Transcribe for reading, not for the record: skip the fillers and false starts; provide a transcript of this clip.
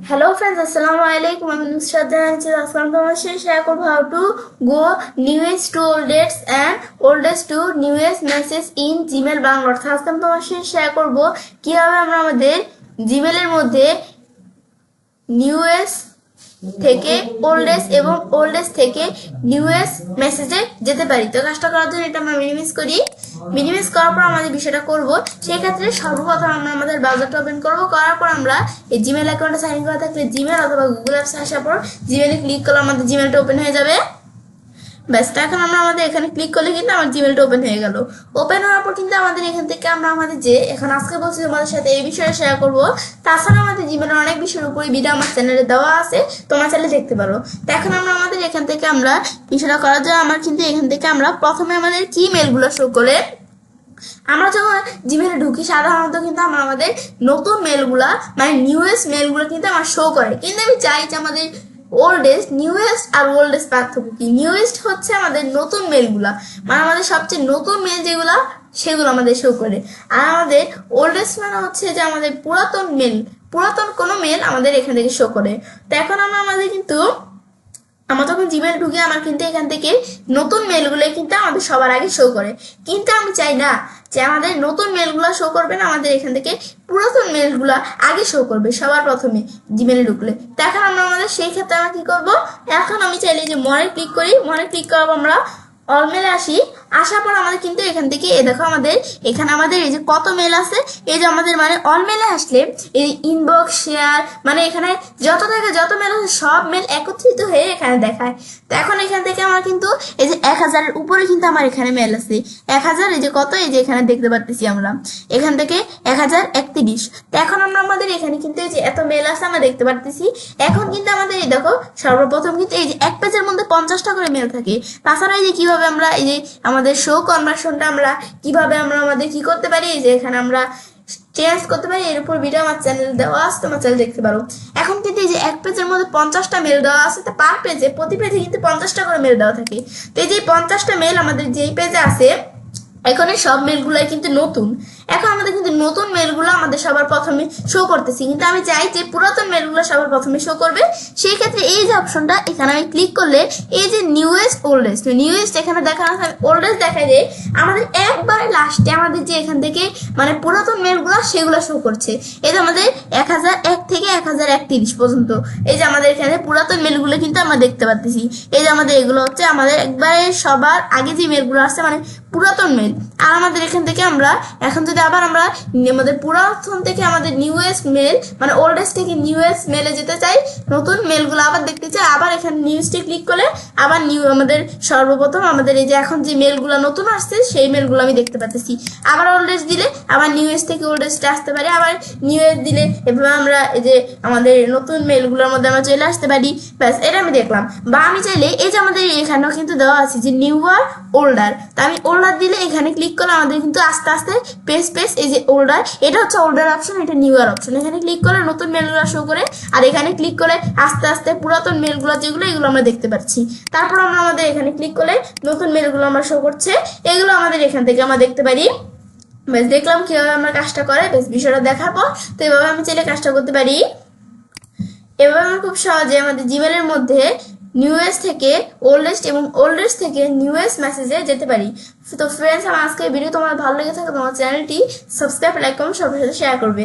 Hello friends, Assalamu alaikum. I'm Nusrat Jahan. I'm going to share how to go newest to oldest and oldest to newest message in Gmail Bangla. আজকে আমি তোমার সাথে share করব কিভাবে আমরা আমাদের জিমেলের মধ্যে নিউয়েস্ট থেকে ওল্ডেস্ট এবং ওল্ডেস্ট থেকে নিউয়েস্ট মেসেজে যেতে পারি। তো কাজটা করার জন্য এটা আমরা মিনিমাইজ করার পর আমাদের বিষয়টা করব। সেই ক্ষেত্রে সর্বপ্রথম আমরা আমাদের ব্রাউজারটা ওপেন করব। করার পর আমরা এই জিমেল অ্যাকাউন্টে সাইন করা থাকলে জিমেল অথবা গুগল অ্যাপস আসার পর জিমেলে ক্লিক করলে আমাদের জিমেলটা ওপেন হয়ে যাবে। ব্যাস, এখন আমরা আমাদের এখানে ক্লিক করলে কিন্তু আমার জিমেলটা ওপেন হয়ে গেল। ওপেন হওয়ার পর কিন্তু আমাদের এখান থেকে আমরা আমাদের যে এখন আজকে বলছি তোমাদের সাথে এই বিষয়ে শেয়ার করবো। তাছাড়া আমাদের জিমেলের অনেক বিষয়ের উপরে ভিডিও আমার চ্যানেলে দেওয়া আছে, তোমার চ্যানেলে দেখতে পারো। তো এখন আমরা আমাদের এখান থেকে আমরা বিষয়টা করার জন্য আমার কিন্তু এখান থেকে আমরা প্রথমে আমাদের কি মেলগুলো শো করে আমরা যখন জিমেলে ঢুকি সাধারণত কিন্তু আমরা আমাদের নতুন মেলগুলা মানে নিউয়েস্ট মেলগুলো কিন্তু আমার শো করে। কিন্তু আমি চাই যে আমাদের ওল্ডেস্ট নিউয়েস্ট আর ওল্ডেস্ট পার্থক্য কি। নিউয়েস্ট হচ্ছে আমাদের নতুন মেলগুলা, মানে আমাদের সবচেয়ে নতুন মেল যেগুলা সেগুলো আমাদের শো করে। আর আমাদের ওল্ডেস্ট মানে হচ্ছে যে আমাদের পুরাতন কোনো মেল আমাদের এখান থেকে শো করে। তো এখন আমাদের কিন্তু আমরা তখন জিমেল ঢুকে আমার কিন্তু এখান থেকে নতুন মেলগুলো কিন্তু আমাদের সবার আগে শো করে। কিন্তু আমি চাই না যে আমাদের নতুন মেলগুলো শো করবে না, আমাদের এখান থেকে পুরাতন মেলগুলো আগে শো করবে সবার প্রথমে জিমেলে ঢুকলে। তো এখন আমরা আমাদের সেই ক্ষেত্রে আমরা কি করবো, এখন আমি চাইলে যে মনে ক্লিক করি, মনে ক্লিক করার আমরা অল মেলে আসার পর আমাদের কিন্তু এখান থেকে দেখো আমাদের এখানে আমাদের এই যে কত মেল আছে, এই যে আমাদের মানে অল মেলে আসলে এই ইনবক্স শেয়ার মানে এখানে যত মেল আছে সব মেল একত্রিত হয়ে এখানে দেখায়। তো এখন এখান থেকে আমার কিন্তু এই যে 1000-এর উপরে কিন্তু আমার এখানে মেল আছে 1000, এই যে কত এই যে এখানে দেখতে পাচ্ছি আমরা এখান থেকে 1031। তো এখন আমরা আমাদের এখানে কিন্তু এই যে এত মেল আছে আমরা দেখতে পাচ্ছি। এখন কিন্তু আমাদের এই দেখো সর্বপ্রথম কিন্তু এই যে এক পেজের মধ্যে 50টা করে মেল থাকে। তাছাড়া এই যে কিভাবে আমরা এই যে আমাদের শো কনভার্সনটা আমরা কিভাবে আমরা আমাদের কি করতে পারি, এই যে এখানে আমরা চেঞ্জ করতে পারি। এর উপর ভিডিও আমার চ্যানেল দেওয়া আছে, তোমার চ্যানেল দেখতে পারো। এখন কিন্তু এই যে এক পেজের মধ্যে 50টা মেল দেওয়া আছে, তো পার পেজে প্রতি পেজে কিন্তু 50টা করে মেল দেওয়া থাকে। তো এই যে 50টা মেল আমাদের যেই পেজে আছে এখন এই সব মেলগুলাই কিন্তু নতুন। এখন আমাদের কিন্তু নতুন মেলগুলো আমাদের সবার প্রথমে শো করতেছি, কিন্তু আমি চাই যে পুরাতন মেলগুলো সবার প্রথমে শো করবে। সেই ক্ষেত্রে এই যে অপশনটা এখানে আমি ক্লিক করলে এই যে নিউয়েস্ট এখানে দেখানো আছে, ওল্ডেস্ট দেখায় যে আমাদের একবারে লাস্টে আমাদের যে এখান থেকে মানে পুরাতন মেলগুলো সেগুলো শো করছে। এই যে আমাদের 1001 থেকে 1031 পর্যন্ত এই যে আমাদের এখানে পুরাতন মেলগুলো কিন্তু আমরা দেখতে পাচ্ছি। এই যে আমাদের এগুলো হচ্ছে আমাদের একবারে সবার আগে যে মেলগুলো আসছে মানে পুরাতন মেল। আর আমাদের এখান থেকে আমরা এখন যদি আবার আমরা আমাদের পুরাতন থেকে আমাদের নিউয়েস্ট মেল মানে ওল্ডেস্ট থেকে নিউয়েস্ট মেলে যেতে চাই, নতুন মেলগুলো আবার দেখতে চাই, আবার এখানে নিউজটি ক্লিক করলে আবার আমাদের সর্বপ্রথম আমাদের এই যে এখন যে মেলগুলো নতুন আসছে সেই মেলগুলো আমি দেখতে পাচ্ছি। আবার ওল্ডেস্ট দিলে আবার নিউয়েস্ট থেকে ওল্ডেস্ট আসতে পারি, আবার নিউয়েস্ট দিলে এভাবে আমরা এই যে আমাদের নতুন মেলগুলোর মধ্যে আমরা চলে আসতে পারি। ব্যাস, এটা আমি দেখলাম। বা আমি চাইলে এই যে আমাদের এখানেও কিন্তু দেওয়া আছে যে নিউয়ার ওল্ডার, তা আমি ওল্ডার দিলে এখানে ক্লিক করলে আমাদের কিন্তু আস্তে আস্তে পেজ এই যে ওল্ডার, এটা হচ্ছে ওল্ডার অপশন, এটা নিউয়ার অপশন। এখানে ক্লিক করলে নতুন মেলগুলো শো করে, আর এখানে ক্লিক করে আস্তে আস্তে পুরাতন মেলগুলো যেগুলো এগুলো আমরা দেখতে পাচ্ছি। তারপর আমরা আমাদের এখানে ক্লিক করলে নতুন মেলগুলো আমরা শো করছে, এগুলো আমাদের এখান থেকে আমরা দেখতে পারি। বেশ, দেখলাম কিভাবে আমরা কাজটা করে। বেশ, বিষয়টা দেখার পর তো এভাবে আমি চাইলে কাজটা করতে পারি। এভাবে আমরা খুব সহজে আমাদের জিমেলের মধ্যে নিউয়েস্ট থেকে ওল্ডেস্ট এবং ওল্ডেস্ট থেকে নিউয়েস্ট মেসেজে যেতে পারি। তো ফ্রেন্ডস, আমার আজকের ভিডিও তোমার ভালো লেগে থাকে তোমার চ্যানেলটি সাবস্ক্রাইব, লাইক, কমেন্ট সবার সাথে শেয়ার করবে।